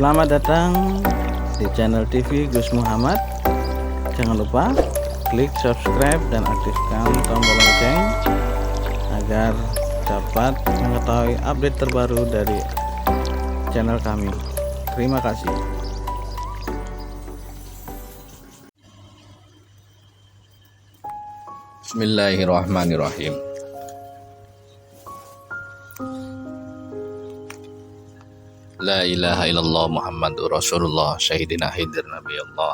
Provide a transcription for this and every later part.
Selamat datang di channel TV Gus Muhammad. Jangan lupa klik subscribe dan aktifkan tombol lonceng agar dapat mengetahui update terbaru dari channel kami. Terima kasih. Bismillahirrahmanirrahim. La ilaha illallah Muhammadur Rasulullah Sayyidina Hidir Nabi Allah.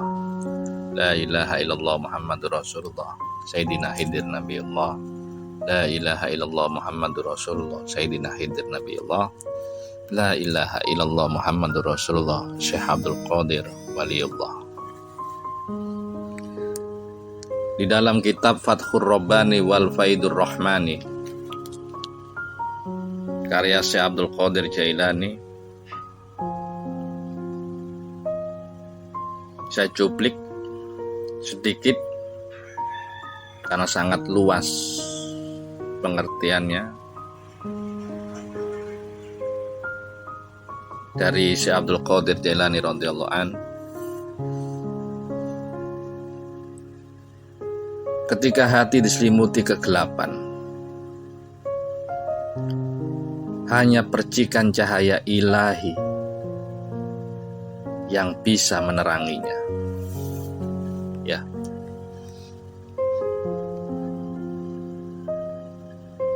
La ilaha illallah Muhammadur Rasulullah Sayyidina Hidir Nabi Allah. La ilaha illallah Muhammadur Rasulullah Sayyidina Hidir Nabi Allah. La ilaha illallah Muhammadur Rasulullah Syekh Abdul Qadir Waliullah. Di dalam kitab Fathur Rabbani wal Faidur Rahmani karya Syekh Abdul Qadir Jailani, saya cuplik sedikit karena sangat luas pengertiannya dari Syekh Abdul Qadir Jailani radhiyallahu an. Ketika hati diselimuti kegelapan, hanya percikan cahaya ilahi yang bisa meneranginya. Ya.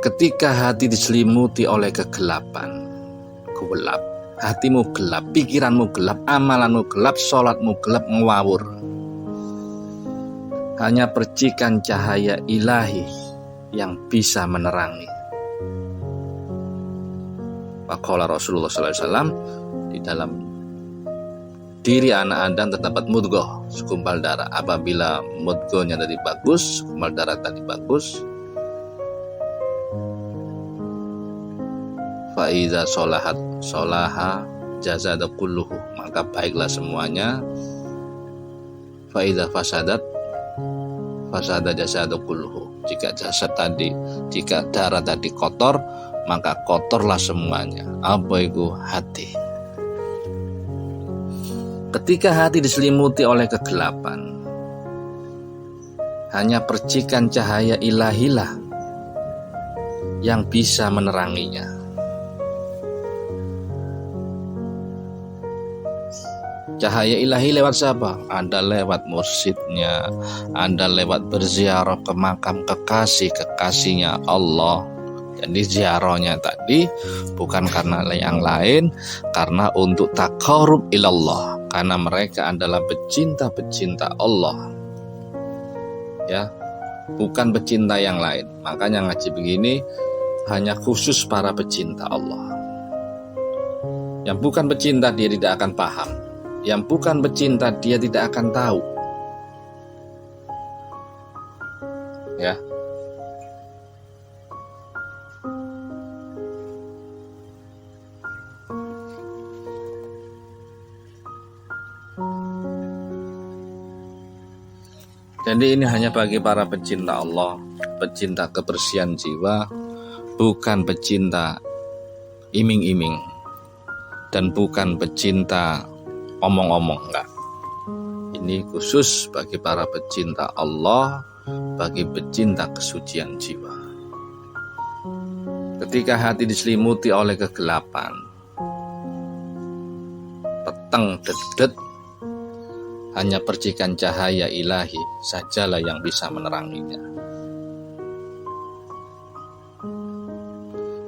Ketika hati diselimuti oleh kegelapan, gelap, hatimu gelap, pikiranmu gelap, amalanmu gelap, sholatmu gelap, ngawur. Hanya percikan cahaya ilahi yang bisa menerangi. Faqala Rasulullah sallallahu alaihi wasallam, di dalam diri anak Adam terdapat mudghah, segumpal darah. Apabila mudghahnya tadi bagus, segumpal darah tadi bagus, fa iza sholahat sholaha jazada kulluhu, maka baiklah semuanya. Fa iza fasadat fasada jasadu kulluhu, jika jasad tadi, jika darah tadi kotor, maka kotorlah semuanya. Apa itu? Hati. Ketika hati diselimuti oleh kegelapan, hanya percikan cahaya ilahilah yang bisa meneranginya. Cahaya ilahi lewat siapa? Anda lewat mursyidnya, Anda lewat berziarah ke makam kekasihnya Allah. Jadi ziarahnya tadi bukan karena yang lain, karena untuk taqarrub ilallah, karena mereka adalah pecinta-pecinta Allah. Ya, bukan pecinta yang lain. Makanya ngaji begini hanya khusus para pecinta Allah. Yang bukan pecinta dia tidak akan paham. Yang bukan pecinta dia tidak akan tahu. Ya. Jadi ini hanya bagi para pecinta Allah, pecinta kebersihan jiwa, bukan pecinta iming-iming, dan bukan pecinta omong-omong, enggak. Ini khusus bagi para pecinta Allah, bagi pecinta kesucian jiwa. Ketika hati diselimuti oleh kegelapan, peteng dedet, hanya percikan cahaya ilahi sajalah yang bisa meneranginya.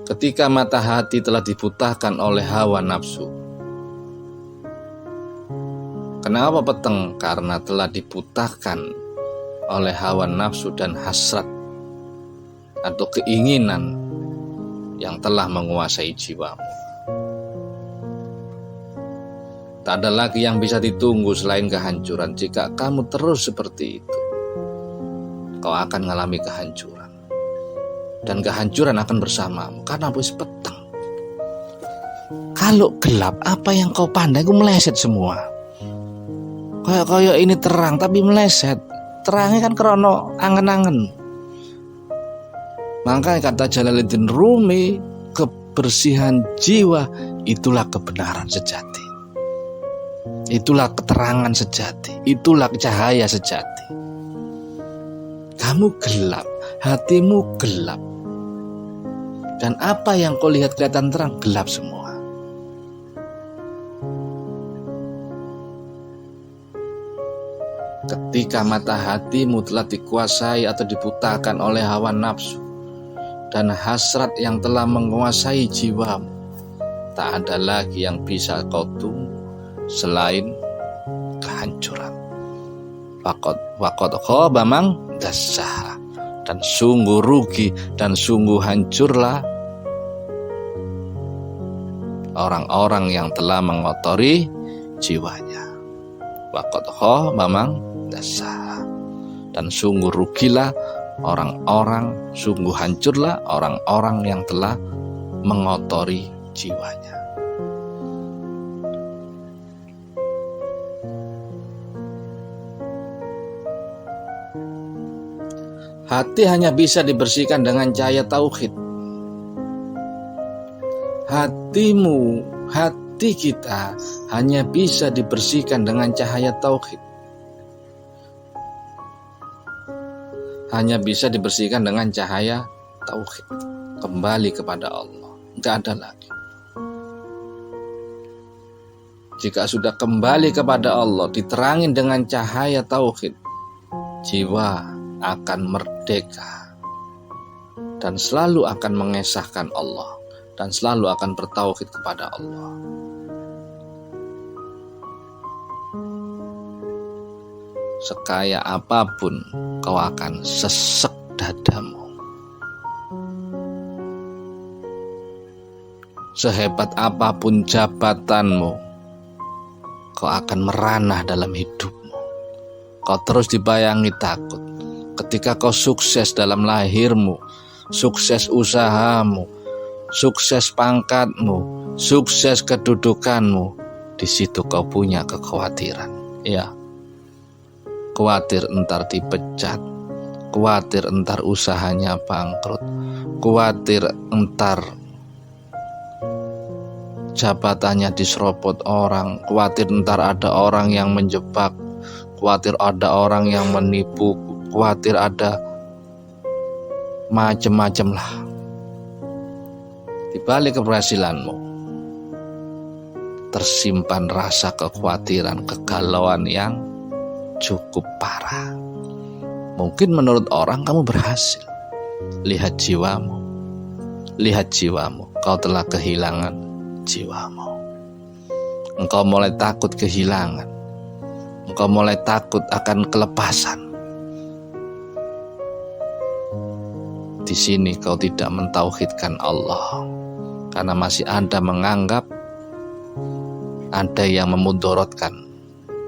Ketika mata hati telah dibutakan oleh hawa nafsu, kenapa peteng? Karena telah dibutakan oleh hawa nafsu dan hasrat atau keinginan yang telah menguasai jiwamu. Tak ada lagi yang bisa ditunggu selain kehancuran. Jika kamu terus seperti itu, kau akan mengalami kehancuran. Dan kehancuran akan bersamamu karena wis peteng. Kalau gelap, apa yang kau pandai itu meleset semua. Kayak ini terang tapi meleset. Terangnya kan krono angen-angen. Makanya kata Jalaluddin Rumi, kebersihan jiwa itulah kebenaran sejati. Itulah keterangan sejati, itulah cahaya sejati. Kamu gelap, hatimu gelap, dan apa yang kau lihat kelihatan terang, gelap semua. Ketika mata hatimu telah dikuasai atau dibutakan oleh hawa nafsu dan hasrat yang telah menguasai jiwamu, tak ada lagi yang bisa kau tunggu selain kehancuran. Waqad khaba man dassaha, dan sungguh rugi dan sungguh hancurlah orang-orang yang telah mengotori jiwanya. Waqad khaba man dassaha, dan sungguh rugilah orang-orang, sungguh hancurlah orang-orang yang telah mengotori jiwanya. Hati hanya bisa dibersihkan dengan cahaya tauhid. Hati kita hanya bisa dibersihkan dengan cahaya tauhid. Hanya bisa dibersihkan dengan cahaya tauhid. Kembali kepada Allah, tidak ada lagi. Jika sudah kembali kepada Allah, diterangin dengan cahaya tauhid, jiwa akan merdeka dan selalu akan mengesahkan Allah dan selalu akan bertauhid kepada Allah. Sekaya apapun kau akan sesek dadamu, sehebat apapun jabatanmu, kau akan meranah dalam hidupmu. Kau terus dibayangi takut. Ketika kau sukses dalam lahirmu, sukses usahamu, sukses pangkatmu, sukses kedudukanmu, di situ kau punya kekhawatiran. Ya, khawatir entar dipecat, khawatir entar usahanya bangkrut, khawatir entar jabatannya diserobot orang, khawatir entar ada orang yang menjebak, khawatir ada orang yang menipu, khawatir ada macam-macam lah. Di balik keberhasilanmu tersimpan rasa kekhawatiran, kegalauan yang cukup parah. Mungkin menurut orang kamu berhasil. Lihat jiwamu, kau telah kehilangan jiwamu. Engkau mulai takut kehilangan, engkau mulai takut akan kelepasan. Di sini kau tidak mentauhidkan Allah, karena masih ada menganggap ada yang memudorotkan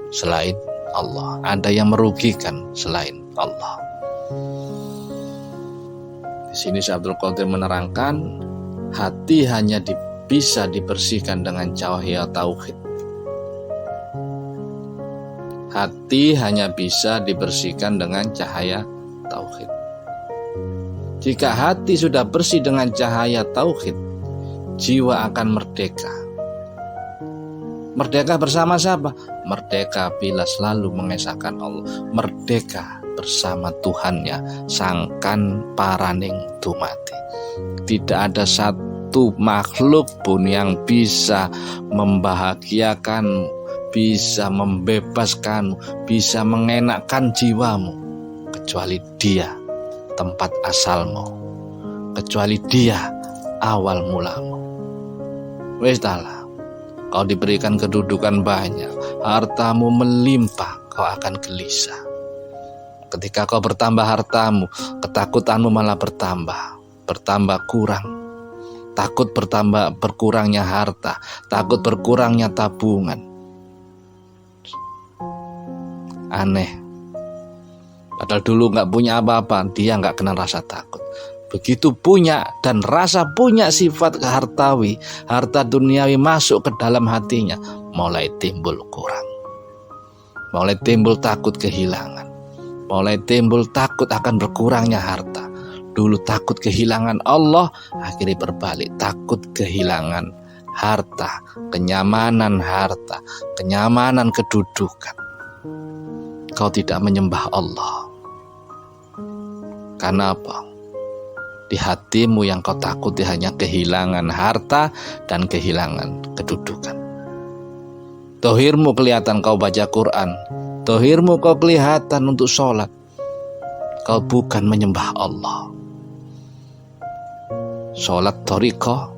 selain Allah, ada yang merugikan selain Allah. Di sini Syekh Abdul Qadir menerangkan, hati hanya bisa dibersihkan dengan cahaya tauhid. Hati hanya bisa dibersihkan dengan cahaya tauhid. Jika hati sudah bersih dengan cahaya tauhid, jiwa akan merdeka. Merdeka bersama siapa? Merdeka bila selalu mengesahkan Allah. Merdeka bersama Tuhannya, sangkan paraning tumati. Tidak ada satu makhluk pun yang bisa membahagiakanmu, bisa membebaskanmu, bisa mengenakkan jiwamu, kecuali Dia tempat asalmu, kecuali Dia awal mulamu. Wes taala, kau diberikan kedudukan banyak, hartamu melimpah, kau akan gelisah. Ketika kau bertambah hartamu, ketakutanmu malah bertambah kurang. Takut berkurangnya harta, takut berkurangnya tabungan. Aneh. Padahal dulu gak punya apa-apa, dia gak kenal rasa takut. Begitu punya dan rasa punya sifat hartawi, harta duniawi masuk ke dalam hatinya, mulai timbul kurang. Mulai timbul takut kehilangan. Mulai timbul takut akan berkurangnya harta. Dulu takut kehilangan Allah, akhirnya berbalik, takut kehilangan harta, kenyamanan harta, kenyamanan kedudukan, kau tidak menyembah Allah. Karena apa? Di hatimu yang kau takuti hanya kehilangan harta dan kehilangan kedudukan. Tohirmu kelihatan kau baca Quran, tohirmu kau kelihatan untuk sholat, kau bukan menyembah Allah. Sholat thariqah,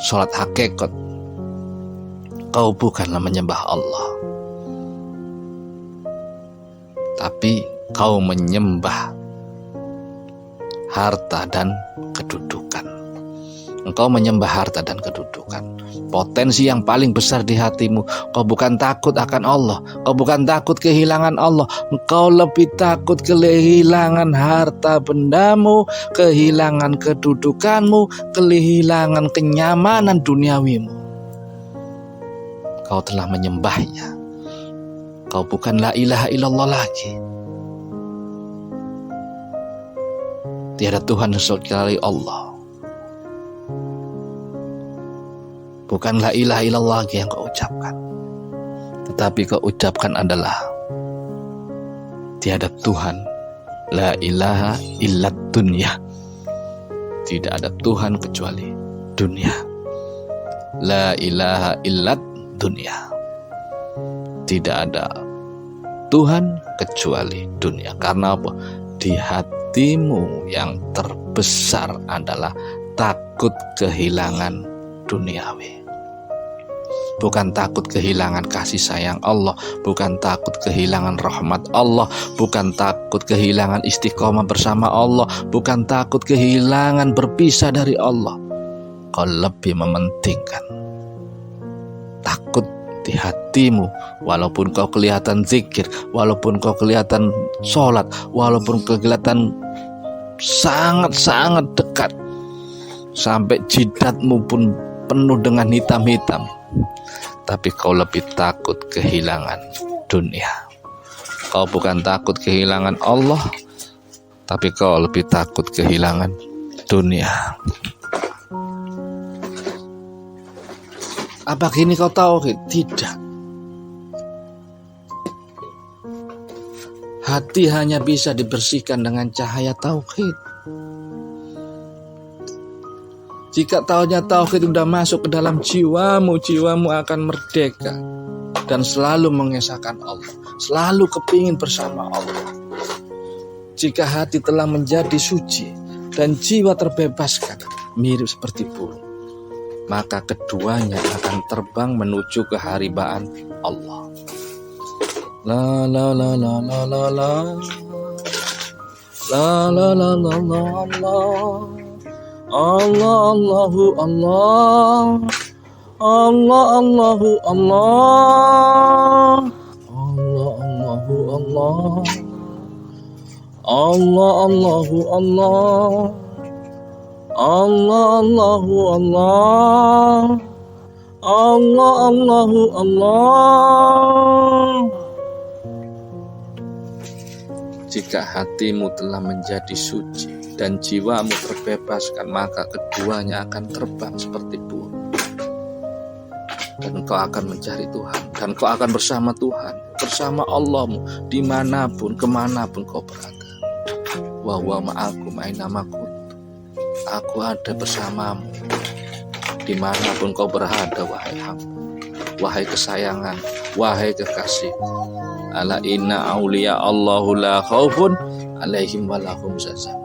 sholat hakikat, kau bukanlah menyembah Allah, tapi kau menyembah harta dan kedudukan. Engkau menyembah harta dan kedudukan. Potensi yang paling besar di hatimu, kau bukan takut akan Allah, kau bukan takut kehilangan Allah, engkau lebih takut kehilangan harta bendamu, kehilangan kedudukanmu, kehilangan kenyamanan duniawimu. Kau telah menyembahnya. Kau bukan la ilaha illallah lagi. Tiada Tuhan kecuali Allah. Bukan la ilaha illallah lagi yang kau ucapkan, tetapi kau ucapkan adalah tiada Tuhan, la ilaha illat dunya. Tidak ada Tuhan kecuali dunia. La ilaha illat dunya. Tidak ada Tuhan kecuali dunia. Karena apa? Di hatimu yang terbesar adalah takut kehilangan duniawi. Bukan takut kehilangan kasih sayang Allah, bukan takut kehilangan rahmat Allah, bukan takut kehilangan istiqomah bersama Allah, bukan takut kehilangan berpisah dari Allah. Kau lebih mementingkan takut di hatimu, walaupun kau kelihatan zikir, walaupun kau kelihatan sholat, walaupun kau kelihatan sangat-sangat dekat, sampai jidatmu pun penuh dengan hitam-hitam, tapi kau lebih takut kehilangan dunia. Kau bukan takut kehilangan Allah, tapi kau lebih takut kehilangan dunia. Apa kini kau tahu? Tidak. Hati hanya bisa dibersihkan dengan cahaya tauhid. Jika tauhid sudah masuk ke dalam jiwamu, jiwamu akan merdeka dan selalu mengesahkan Allah, selalu kepingin bersama Allah. Jika hati telah menjadi suci dan jiwa terbebaskan, mirip seperti burung, maka keduanya akan terbang menuju keharibaan Allah. La la la la la la la la la la la la la. Allah Allahu Allah, Allah Allahu Allah, Allah Allahu Allah, Allah Allahu Allah, Allah Allahu Allah, Allah Allahu Allah. Jika hatimu telah menjadi suci dan jiwamu terbebaskan, maka keduanya akan terbang seperti burung. Dan kau akan mencari Tuhan, dan kau akan bersama Tuhan, bersama Allahmu, dimanapun, kemanapun kau berada. Wa huwa ma'akum aina ma kuntum. Aku ada bersamamu, dimanapun kau berada, wahai hamba, wahai kesayangan, wahai kekasih. Ala inna auliya Allahu la khaufun alaihim walahum yahzanun.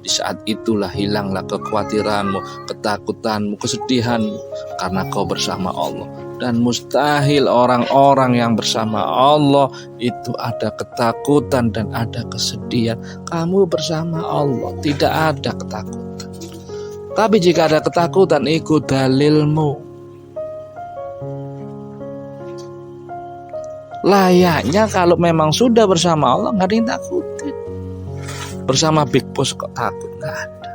Di saat itulah hilanglah kekhawatiranmu, ketakutanmu, kesedihanmu, karena kau bersama Allah. Dan mustahil orang-orang yang bersama Allah itu ada ketakutan dan ada kesedihan. Kamu bersama Allah, tidak ada ketakutan. Tapi jika ada ketakutan, ikut dalilmu. Layaknya kalau memang sudah bersama Allah, nggak ada yang takutin. Bersama Big Boss kok takut? Nggak ada.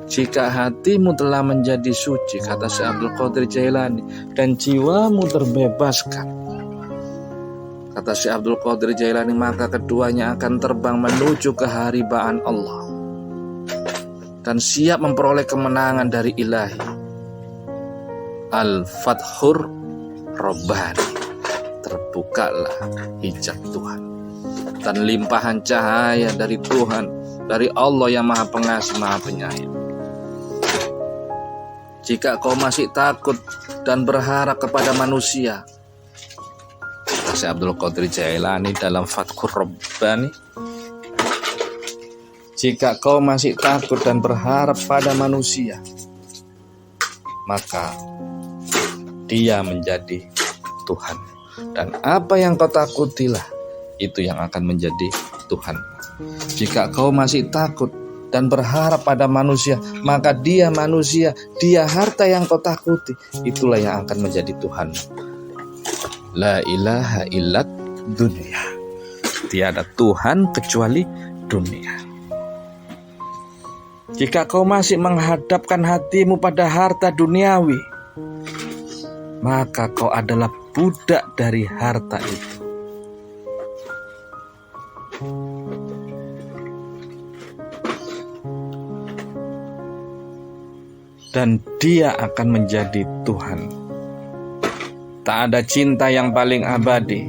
Jika hatimu telah menjadi suci, kata Syekh Abdul Qadir Jailani, dan jiwamu terbebaskan, kata Syekh Abdul Qadir Jailani, maka keduanya akan terbang menuju keharibaan Allah dan siap memperoleh kemenangan dari Ilahi. Al-Fathur Rabbani, terbukalah hijab Tuhan dan limpahan cahaya dari Tuhan, dari Allah yang Maha Pengasih, Maha Penyayang. Jika kau masih takut dan berharap kepada manusia, Syekh Abdul Qadir Jailani dalam Fathur Rabbani, jika kau masih takut dan berharap pada manusia, maka dia menjadi Tuhan. Dan apa yang kau takutilah, itu yang akan menjadi Tuhan. Jika kau masih takut dan berharap pada manusia, maka dia manusia, dia harta yang kau takuti, itulah yang akan menjadi Tuhan. La ilaha illat dunia, tiada Tuhan kecuali dunia. Jika kau masih menghadapkan hatimu pada harta duniawi, maka kau adalah budak dari harta itu. Dan dia akan menjadi Tuhan. Tak ada cinta yang paling abadi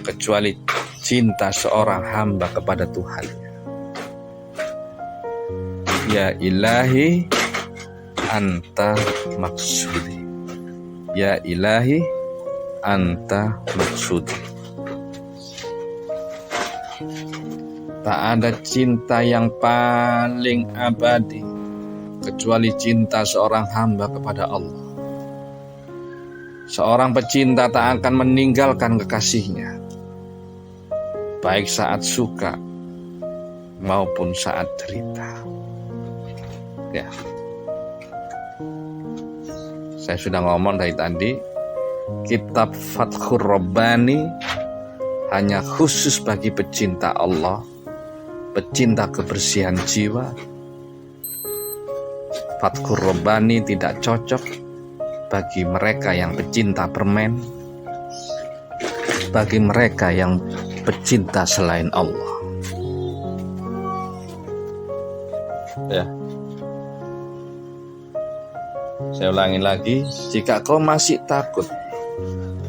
kecuali cinta seorang hamba kepada Tuhan. Ya ilahi anta maksudi, ya ilahi anta maksudi. Tak ada cinta yang paling abadi kecuali cinta seorang hamba kepada Allah. Seorang pecinta tak akan meninggalkan kekasihnya, baik saat suka maupun saat derita. Ya, saya sudah ngomong dari tadi, kitab Fathur Rabbani hanya khusus bagi pecinta Allah, pecinta kebersihan jiwa. Fathur Rabbani tidak cocok bagi mereka yang pecinta permen, bagi mereka yang pecinta selain Allah. Ya. Saya ulangi lagi, jika kau masih takut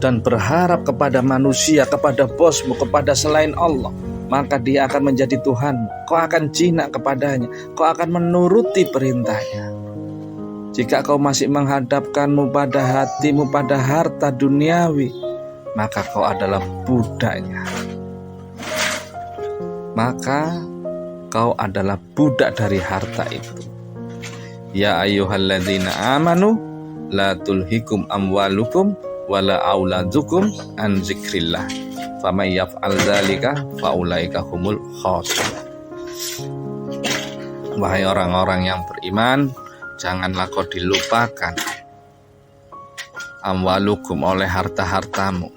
dan berharap kepada manusia, kepada bosmu, kepada selain Allah, maka dia akan menjadi Tuhanmu. Kau akan jinak kepadanya, kau akan menuruti perintahnya. Jika kau masih menghadapkanmu pada hatimu pada harta duniawi, maka kau adalah budaknya. Maka kau adalah budak dari harta itu. Ya ayyuhalladzina amanu la tulhikum amwalukum wala auladukum an zikrillah faman yaf'al dzalika faulaika humul khasirun. Wahai orang-orang yang beriman, janganlah kau dilupakan amwalukum oleh harta-hartamu,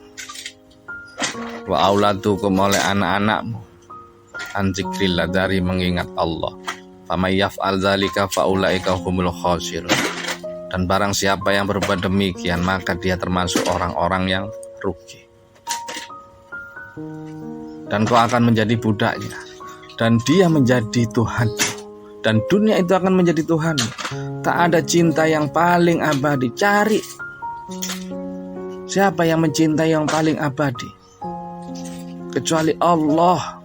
wa auladukum oleh anak-anakmu, an zikrillah dari mengingat Allah. Faman yaf'al dzalika faulaika humul khasirun. Dan barang siapa yang berbuat demikian, maka dia termasuk orang-orang yang rugi. Dan kau akan menjadi budaknya, dan dia menjadi Tuhan. Dan dunia itu akan menjadi Tuhan. Tak ada cinta yang paling abadi. Cari siapa yang mencintai yang paling abadi kecuali Allah.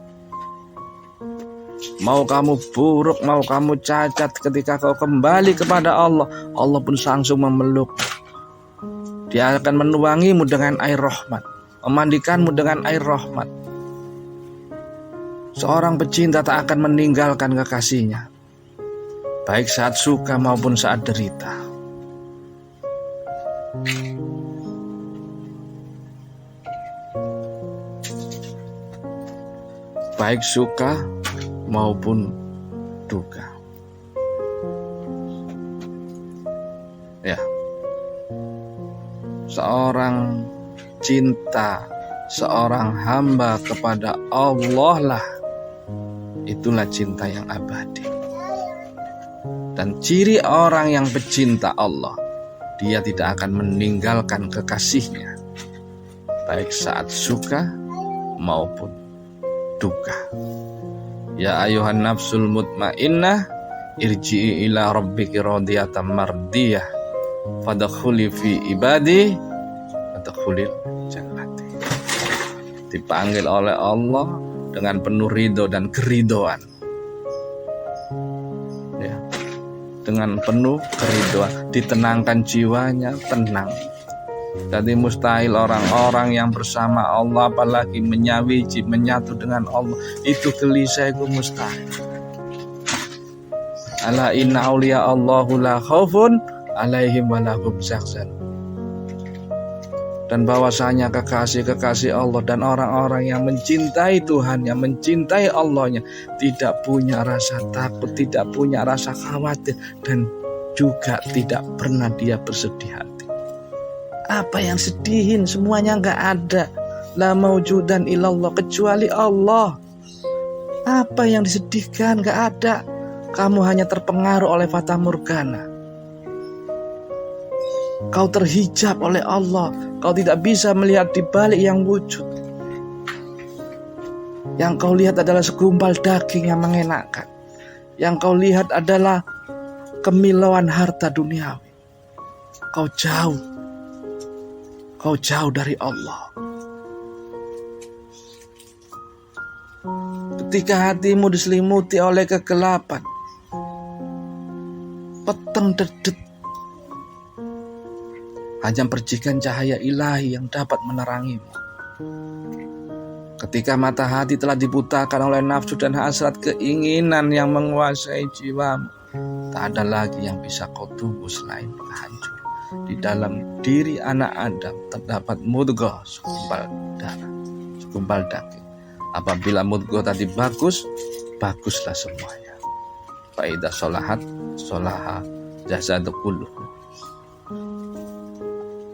Mau kamu buruk, mau kamu cacat, ketika kau kembali kepada Allah, Allah pun langsung memeluk. Dia akan menuangimu dengan air rahmat, memandikanmu dengan air rahmat. Seorang pecinta tak akan meninggalkan kekasihnya, baik saat suka maupun saat derita. Baik suka maupun duka. Ya. Seorang cinta, seorang hamba kepada Allah lah, itulah cinta yang abadi. Dan ciri orang yang pecinta Allah, dia tidak akan meninggalkan kekasihnya, baik saat suka maupun duka. Ya ayuhan nafsul mutmainnah, irji'i ila rabbiki radiyatan mardiyah, fadkhuli fi ibadi fadkhulil jannati. Dipanggil oleh Allah dengan penuh ridho dan keridhoan. Ya, dengan penuh keridhoan, ditenangkan jiwanya, tenang. Jadi mustahil orang-orang yang bersama Allah apalagi menyawiji, menyatu dengan Allah, itu gelisah, itu mustahil. Ala inna auliya Allahu la khaufun alaihim wa la hum yahzanun. Dan bahwasanya kekasih-kekasih Allah dan orang-orang yang mencintai Tuhan, yang mencintai Allahnya, tidak punya rasa takut, tidak punya rasa khawatir, dan juga tidak pernah dia bersedih hati. Apa yang sedihin? Semuanya nggak ada. La maujudan illallah, kecuali Allah. Apa yang disedihkan? Nggak ada. Kamu hanya terpengaruh oleh fata morgana. Kau terhijab oleh Allah. Kau tidak bisa melihat di balik yang wujud. Yang kau lihat adalah segumpal daging yang mengenakan. Yang kau lihat adalah kemilauan harta duniawi. Kau jauh. Kau jauh dari Allah. Ketika hatimu diselimuti oleh kegelapan, peteng dedet, hanya percikan cahaya ilahi yang dapat menerangimu. Ketika mata hati telah dibutakan oleh nafsu dan hasrat keinginan yang menguasai jiwamu, tak ada lagi yang bisa kau tunggu selain kehancuran. Di dalam diri anak Adam terdapat mudghah, segumpal darah, segumpal daging. Apabila mudghah tadi bagus, baguslah semuanya. Fa idza sholahat sholaha jasadu kulluhu.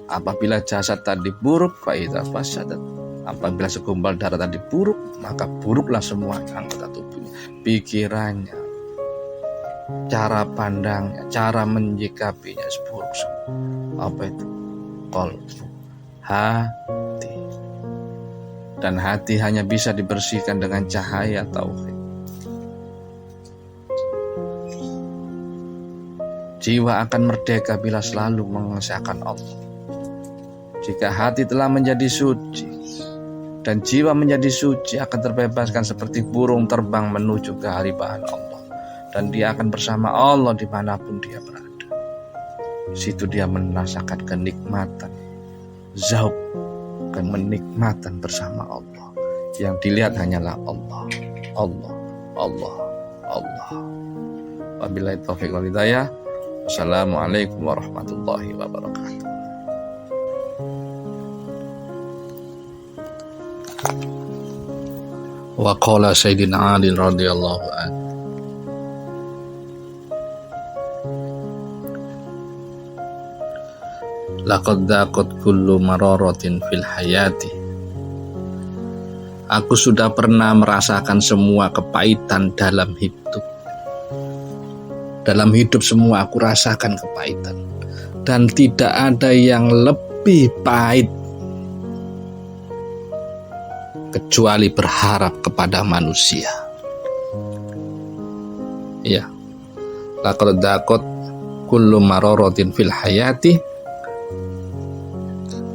Apabila jasad tadi buruk, fa idza fasadat. Apabila segumpal darah tadi buruk, maka buruklah semua anggota tubuhnya, pikirannya, cara pandangnya, cara menyikapinya buruk semua. Apa itu? Qalbu, hati. Dan hati hanya bisa dibersihkan dengan cahaya tauhid. Jiwa akan merdeka bila selalu mengesahkan Allah. Jika hati telah menjadi suci dan jiwa menjadi suci, akan terbebaskan seperti burung terbang menuju kehariban Allah. Dan dia akan bersama Allah dimanapun dia berada. Di situ dia merasakan kenikmatan, zauq, kenikmatan bersama Allah. Yang dilihat hanyalah Allah, Allah, Allah, Allah. Wabillahi taufiq wal hidayah. Wassalamualaikum warahmatullahi wabarakatuh. Wa qala Sayyidina Ali radhiyallahu anhu, laqad daqat kullu mararatin fil hayati. Aku sudah pernah merasakan semua kepahitan dalam hidup. Dalam hidup semua aku rasakan kepahitan. Dan tidak ada yang lebih pahit kecuali berharap kepada manusia. Ya. Laqad daqat kullu mararatin fil hayati.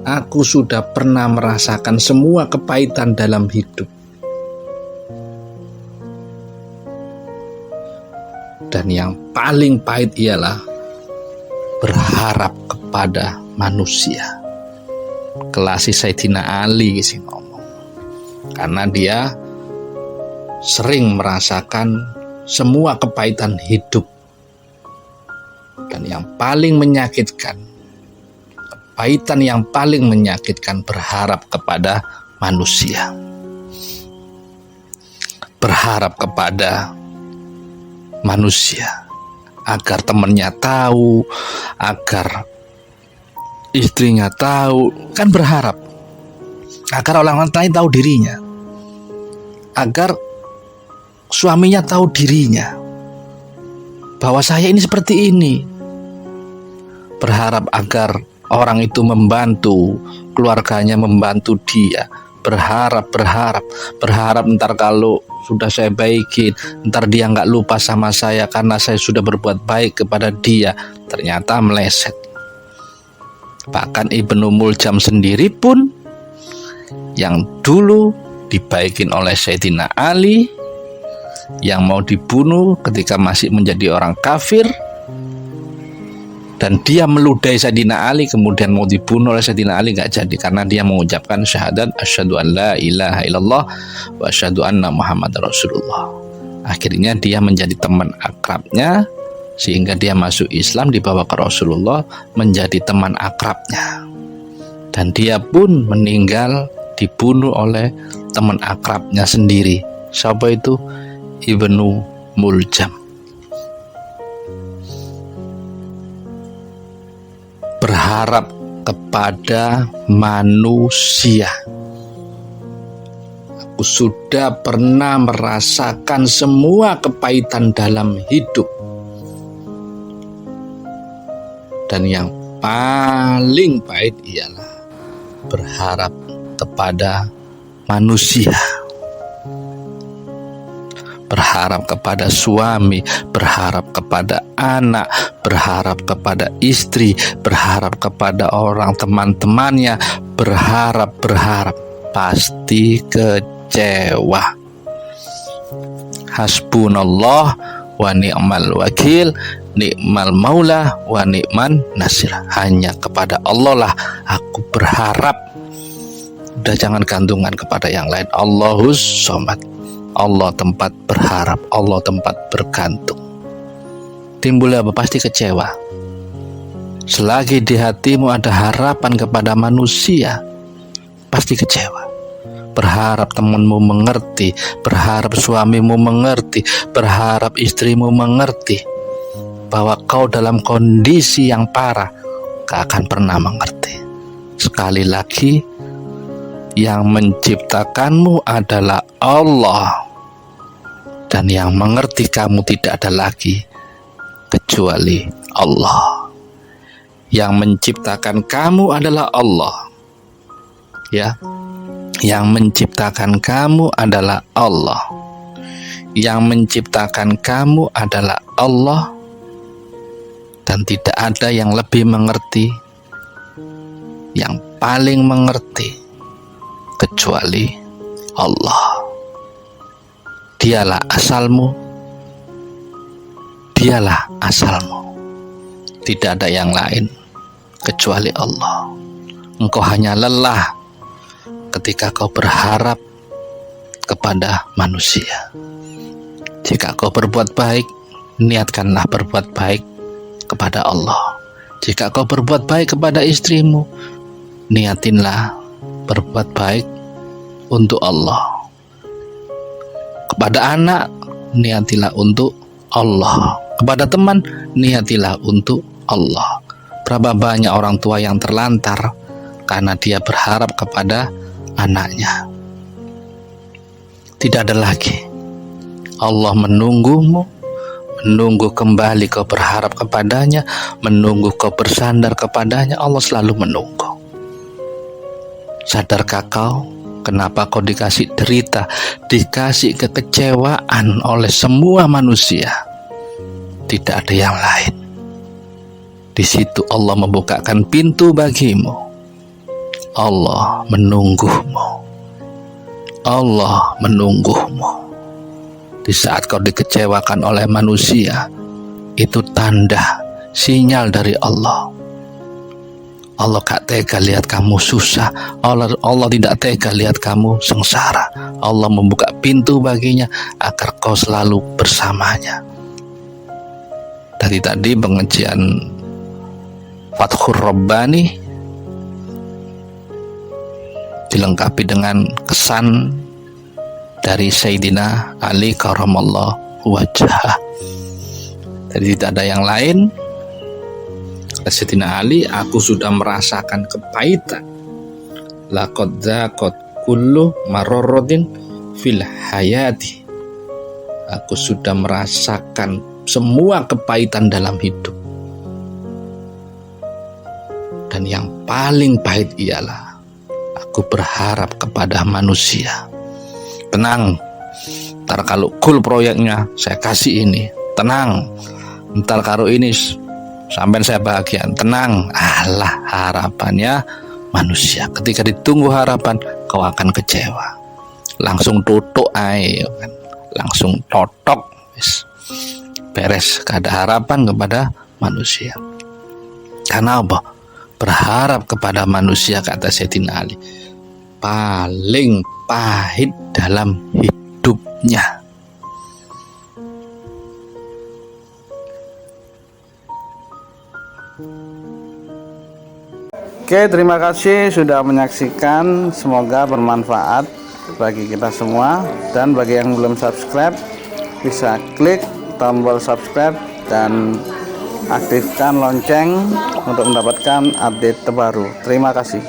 Aku sudah pernah merasakan semua kepahitan dalam hidup. Dan yang paling pahit ialah berharap kepada manusia. Kelas Sayyidina Ali sih ngomong. Karena dia sering merasakan semua kepahitan hidup. Dan yang paling menyakitkan, kepahitan yang paling menyakitkan berharap kepada manusia. Berharap kepada manusia agar temannya tahu, agar istrinya tahu, kan berharap agar orang lain tahu dirinya, agar suaminya tahu dirinya bahwa saya ini seperti ini. Berharap agar orang itu membantu, keluarganya membantu dia. Berharap ntar kalau sudah saya baikin, ntar dia nggak lupa sama saya karena saya sudah berbuat baik kepada dia. Ternyata meleset. Bahkan Ibnu Muljam sendiri pun yang dulu dibaikin oleh Sayyidina Ali, yang mau dibunuh ketika masih menjadi orang kafir, dan dia meludahi Sayyidina Ali, kemudian mau dibunuh oleh Sayyidina Ali, nggak jadi karena dia mengucapkan syahadat asyhadu an la ilaha illallah wa asyhadu anna Muhammadar Rasulullah. Akhirnya dia menjadi teman akrabnya, sehingga dia masuk Islam, dibawa ke Rasulullah menjadi teman akrabnya, dan dia pun meninggal dibunuh oleh teman akrabnya sendiri. Siapa itu? Ibnu Muljam. Berharap kepada manusia. Aku sudah pernah merasakan semua kepahitan dalam hidup, dan yang paling pahit ialah berharap kepada manusia. Berharap kepada suami, berharap kepada anak, berharap kepada istri, berharap kepada orang teman-temannya, berharap pasti kecewa. Hasbunallah wa ni'mal wakil, ni'mal maula wa ni'man nasir. Hanya kepada Allah lah aku berharap. Udah jangan gantungan kepada yang lain. Allahus somad. Allah tempat berharap, Allah tempat bergantung. Timbul apa? Pasti kecewa. Selagi di hatimu ada harapan kepada manusia, pasti kecewa. Berharap temanmu mengerti, berharap suamimu mengerti, berharap istrimu mengerti bahwa kau dalam kondisi yang parah, gak akan pernah mengerti. Sekali lagi, yang menciptakanmu adalah Allah, dan yang mengerti kamu tidak ada lagi kecuali Allah. Yang menciptakan kamu adalah Allah, ya. Yang menciptakan kamu adalah Allah. Yang menciptakan kamu adalah Allah, dan tidak ada yang lebih mengerti, yang paling mengerti kecuali Allah. Dialah asalmu, dialah asalmu. Tidak ada yang lain kecuali Allah. Engkau hanya lelah ketika kau berharap kepada manusia. Jika kau berbuat baik, niatkanlah berbuat baik kepada Allah. Jika kau berbuat baik kepada istrimu, niatinlah berbuat baik untuk Allah. Kepada anak, niatilah untuk Allah. Kepada teman, niatilah untuk Allah. Berapa banyak orang tua yang terlantar karena dia berharap kepada anaknya. Tidak ada lagi. Allah menunggumu, menunggu kembali kau berharap kepadanya, menunggu kau bersandar kepadanya. Allah selalu menunggu. Sadarkah kau kenapa kau dikasih derita, dikasih kekecewaan oleh semua manusia? Tidak ada yang lain. Di situ Allah membukakan pintu bagimu. Allah menunggumu. Allah menunggumu. Di saat kau dikecewakan oleh manusia, itu tanda, sinyal dari Allah. Allah gak tega lihat kamu susah. Allah tidak tega lihat kamu sengsara. Allah membuka pintu baginya agar kau selalu bersamanya. Dari tadi pengajian Fathur Rabbani dilengkapi dengan kesan dari Sayyidina Ali karamallahu wajhah. Jadi tidak ada yang lain. Sayyidina Ali, aku sudah merasakan kepahitan. Laqad dzaqat kullu mararratin fil hayati. Aku sudah merasakan semua kepahitan dalam hidup. Dan yang paling pahit ialah aku berharap kepada manusia. Tenang, ntar kalau cool proyeknya saya kasih ini. Tenang, ntar kalau ini sampai saya bahagia, tenang. Allah, harapannya manusia. Ketika ditunggu harapan, kau akan kecewa. Langsung tutup ayo kan. Langsung totok. Beres, gak ada harapan kepada manusia. Karena apa? Berharap kepada manusia, kata Sayyidina Ali, paling pahit dalam hidupnya. Oke, terima kasih sudah menyaksikan. Semoga bermanfaat bagi kita semua. Dan bagi yang belum subscribe, bisa klik tombol subscribe dan aktifkan lonceng untuk mendapatkan update terbaru. Terima kasih.